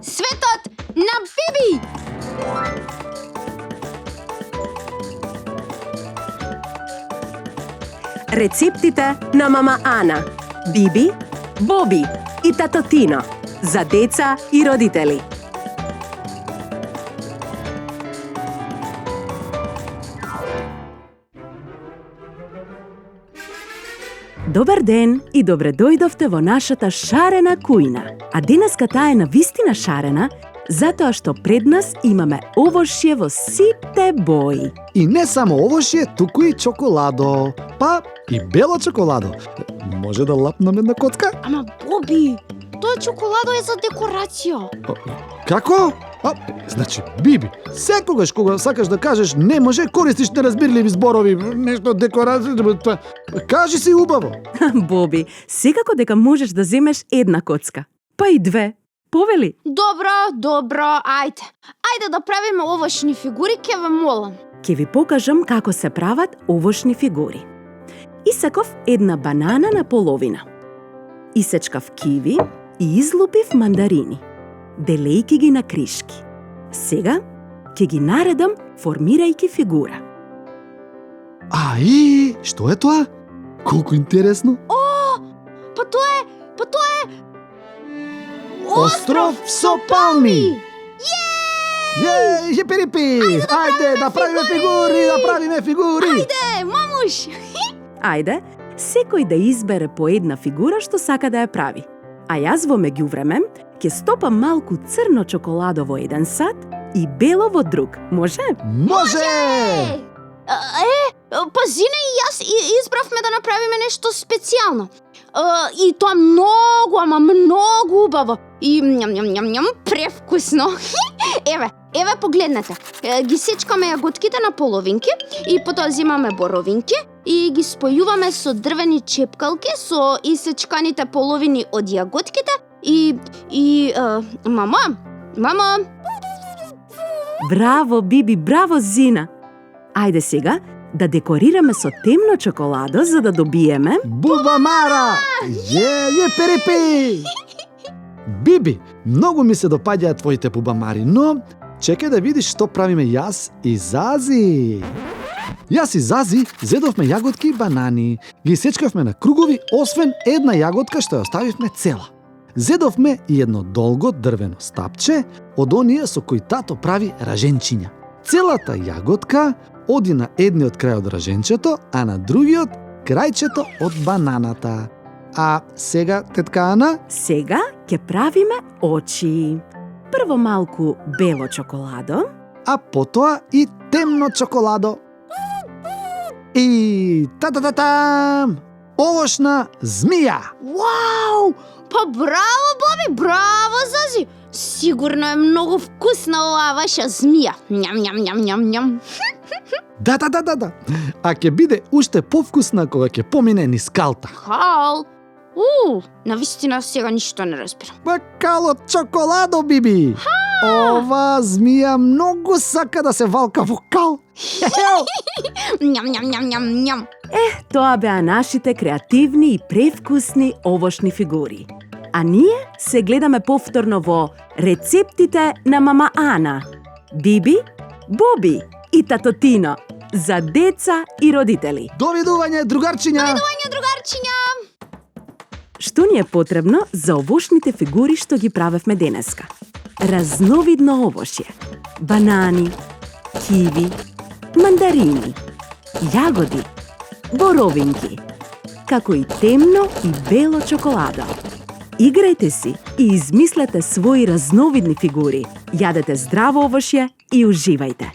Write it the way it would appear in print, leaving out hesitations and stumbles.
Светот на Биби! Рецептите на мама Ана, Биби, Боби и тато Тино за деца и родители. Добар ден и добре дојдовте во нашата шарена кујна. А денеска таа е навистина шарена, затоа што пред нас имаме овошје во сите бои. И не само овошје, туку и чоколадо. Па и бело чоколадо. Може да лапнам една коцка? Ама, Боби, тоа чоколадо е за декорација. Како? Значи, Биби, секогаш кога сакаш да кажеш не може, користиш неразбирливи зборови, нешто декорација, кажи си убаво. Боби, секако дека можеш да земеш една коцка. Па и две. Повели? Добро, ајде. Ајде да правиме овошни фигури, ке ве молам. Ке ви покажам како се прават овошни фигури. Исеков една банана на половина. Исечкав киви и излупив мандарини, делејки ги на кришки. Сега ќе ги наредам формирајќи фигура. И што е тоа? Колку интересно. Па тоа е... Остров со палми! Перипи! Ајде да правиме фигури! Ајде, мамуш! Ајде, секој да избере по една фигура што сака да ја прави. А јас во меѓувреме ќе стопам малку црно чоколадо во еден сад и бело во друг. Може? Може! Пазине, и јас избравме да направиме нешто специјално. И тоа многу убаво. И ням, превкусно. Еве погледнете. Ги сечкаме јаготките на половинки и потоа земаме боровинки и ги спојуваме со дрвени чепкалки со исечканите половини од јаготките и мама. Браво, Биби, браво, Зина. Ајде сега да декорираме со темно чоколадо за да добиеме Бубамара! Перипи! Биби, многу ми се допаѓаат твоите бубамари, но чекај да видиш што правиме јас и Зази. Јас и Зази зедовме јаготки и банани. Ги сечкавме на кругови, освен една јаготка што ја оставивме цела. Зедовме и едно долго дрвено стапче од оние со кои тато прави раженчиња. Целата јаготка оди на едниот крај од раженчето, а на другиот крајчето од бананата. А сега, тетка Ана? Сега ќе правиме очи. Прво малку бело чоколадо, А потоа и темно чоколадо. И та-та-та-там! Овошна змија! Вау! Па браво, Боби, браво, Зази! Сигурно е многу вкусна оваа ваша змија. Ням. Да. А ќе биде уште повкусна кога ќе помине низ калта. Кал? Навистина сега ништо не разбирам. Па кал од чоколадо, Биби! Ова змија многу сака да се валка во кал. Ням. Тоа беа нашите креативни и превкусни овошни фигури. А ние се гледаме повторно во рецептите на мама Ана, Биби, Боби и тато Тино за деца и родители. Довидување, другарчиња! Што ни е потребно за овошните фигури што ги правевме денеска? Разновидно овошје, банани, киви, мандарини, јагоди, боровинки, како и темно и бело чоколадо. Играјте си и измислете своји разновидни фигури. Јадете здраво овошје и уживајте.